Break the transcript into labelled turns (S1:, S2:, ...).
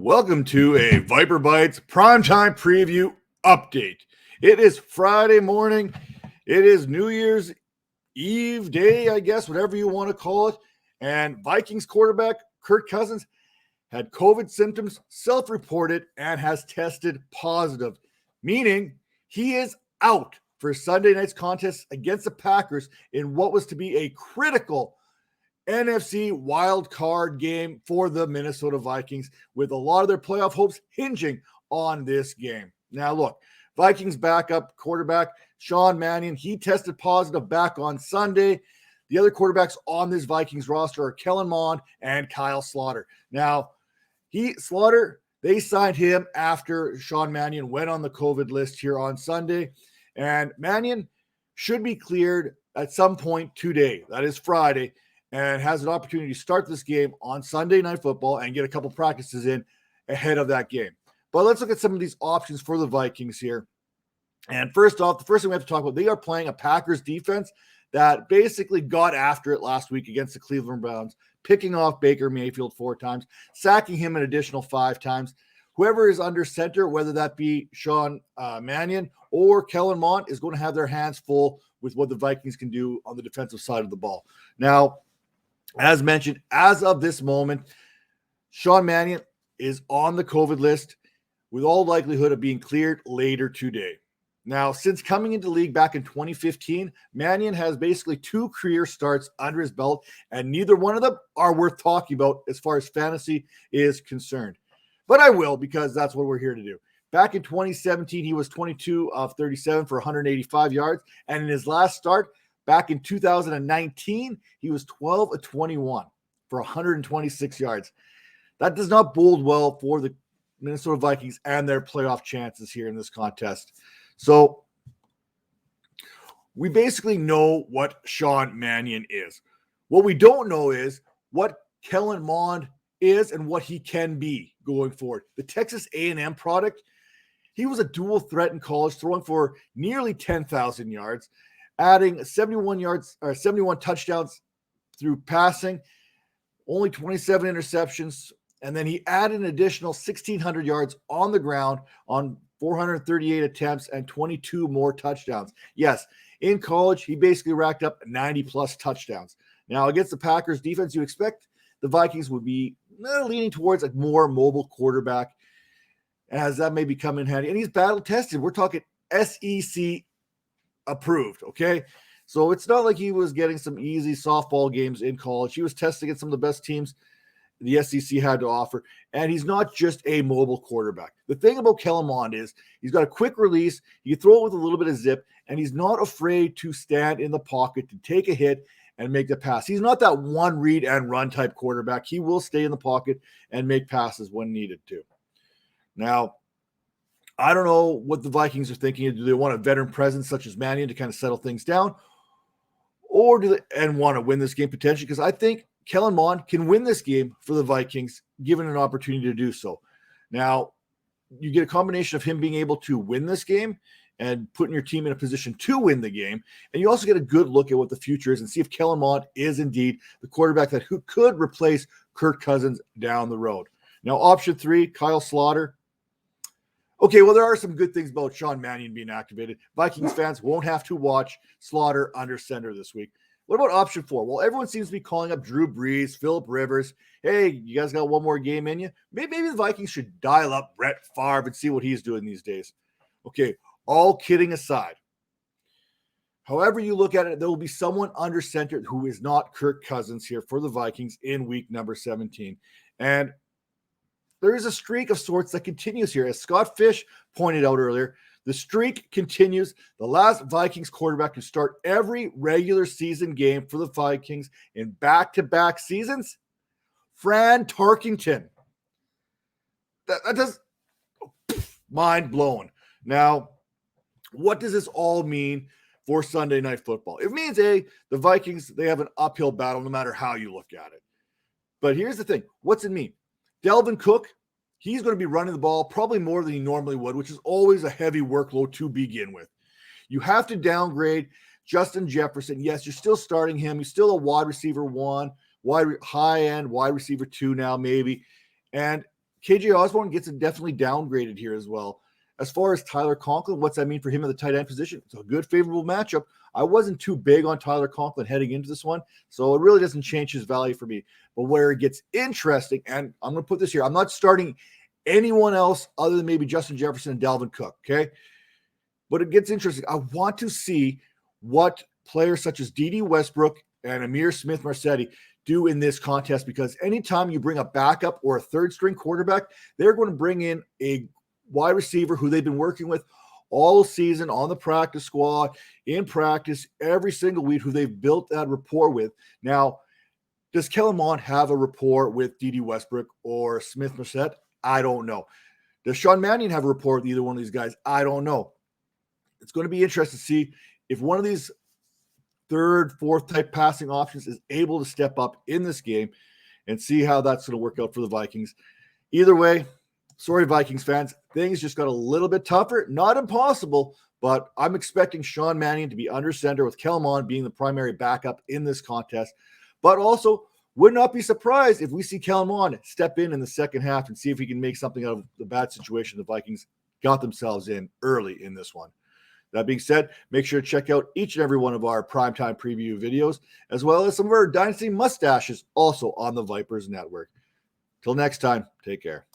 S1: Welcome to a Viper Bites primetime preview update. It is Friday morning. It is New Year's Eve day, I guess, whatever you want to call it. And Vikings quarterback Kirk Cousins had COVID symptoms, self-reported, and has tested positive, meaning he is out for Sunday night's contest against the Packers in what was to be a critical NFC wild card game for the Minnesota Vikings, with a lot of their playoff hopes hinging on this game. Now, look, Vikings backup quarterback Sean Mannion, he tested positive back on Sunday. The other quarterbacks on this Vikings roster are Kellon Mond and Kyle Slaughter. Now, they signed him after Sean Mannion went on the COVID list here on Sunday, and Mannion should be cleared at some point today. That is Friday, and has an opportunity to start this game on Sunday Night Football and get a couple practices in ahead of that game. But let's look at some of these options for the Vikings here. And first off, the first thing we have to talk about, they are playing a Packers defense that basically got after it last week against the Cleveland Browns, picking off Baker Mayfield 4 times, sacking him an additional 5 times. Whoever is under center, whether that be Sean Mannion or Kellon Mond, is going to have their hands full with what the Vikings can do on the defensive side of the ball. Now, as mentioned, as of this moment, Sean Mannion is on the COVID list with all likelihood of being cleared later today. Now, since coming into the league back in 2015, Mannion has basically 2 career starts under his belt, and neither one of them are worth talking about as far as fantasy is concerned. But I will, because that's what we're here to do. Back in 2017, he was 22 of 37 for 185 yards, and in his last start, back in 2019, he was 12 of 21 for 126 yards. That does not bode well for the Minnesota Vikings and their playoff chances here in this contest. So we basically know what Sean Mannion is. What we don't know is what Kellon Mond is and what he can be going forward. The Texas A&M product, he was a dual threat in college, throwing for nearly 10,000 yards, adding 71 touchdowns through passing, only 27 interceptions, and then he added an additional 1,600 yards on the ground on 438 attempts and 22 more touchdowns. Yes, in college, he basically racked up 90-plus touchdowns. Now, against the Packers defense, you expect the Vikings would be leaning towards a more mobile quarterback, as that may become in handy. And he's battle-tested. We're talking SEC approved, okay? So it's not like he was getting some easy softball games in college. He was testing against some of the best teams the SEC had to offer, and he's not just a mobile quarterback. The thing about Kellon Mond is he's got a quick release, he can throw it with a little bit of zip, and he's not afraid to stand in the pocket to take a hit and make the pass. He's not that one read and run type quarterback. He will stay in the pocket and make passes when needed to. Now, I don't know what the Vikings are thinking. Do they want a veteran presence such as Mannion to kind of settle things down? Or do they want to win this game potentially? Because I think Kellon Mond can win this game for the Vikings, given an opportunity to do so. Now, you get a combination of him being able to win this game and putting your team in a position to win the game. And you also get a good look at what the future is and see if Kellon Mond is indeed the quarterback that who could replace Kirk Cousins down the road. Now, option 3, Kyle Slaughter. Okay, well, there are some good things about Sean Mannion being activated. Vikings fans won't have to watch Slaughter under center this week. What about option 4? Well, everyone seems to be calling up Drew Brees, Phillip Rivers. Hey, you guys got one more game in you? Maybe the Vikings should dial up Brett Favre and see what he's doing these days. Okay, all kidding aside. However you look at it, there will be someone under center who is not Kirk Cousins here for the Vikings in week number 17. And there is a streak of sorts that continues here. As Scott Fish pointed out earlier, the streak continues. The last Vikings quarterback to start every regular season game for the Vikings in back-to-back seasons, Fran Tarkenton. That does mind blown. Now, what does this all mean for Sunday Night Football? It means, the Vikings, they have an uphill battle no matter how you look at it. But here's the thing. What's it mean? Dalvin Cook, he's going to be running the ball probably more than he normally would, which is always a heavy workload to begin with. You have to downgrade Justin Jefferson. Yes, you're still starting him. He's still a wide receiver 1, high-end wide receiver 2 now maybe. And KJ Osborne gets definitely downgraded here as well. As far as Tyler Conklin, what's that mean for him at the tight end position? It's a good, favorable matchup. I wasn't too big on Tyler Conklin heading into this one, so it really doesn't change his value for me. But where it gets interesting, and I'm going to put this here, I'm not starting anyone else other than maybe Justin Jefferson and Dalvin Cook, okay? But it gets interesting. I want to see what players such as Dede Westbrook and Amir Smith-Marsetti do in this contest, because anytime you bring a backup or a third-string quarterback, they're going to bring in a wide receiver who they've been working with all season on the practice squad, in practice, every single week, who they've built that rapport with. Now, does Kellon Mond have a rapport with Dede Westbrook or Smith-Marset? I don't know. Does Sean Mannion have a rapport with either one of these guys? I don't know. It's going to be interesting to see if one of these third, fourth type passing options is able to step up in this game, and see how that's going to work out for the Vikings. Either way, sorry, Vikings fans, things just got a little bit tougher. Not impossible, but I'm expecting Sean Mannion to be under center with Kellon Mond being the primary backup in this contest. But also, would not be surprised if we see Kellon Mond step in the second half and see if he can make something out of the bad situation the Vikings got themselves in early in this one. That being said, make sure to check out each and every one of our primetime preview videos, as well as some of our Dynasty mustaches also on the Vipers Network. Till next time, take care.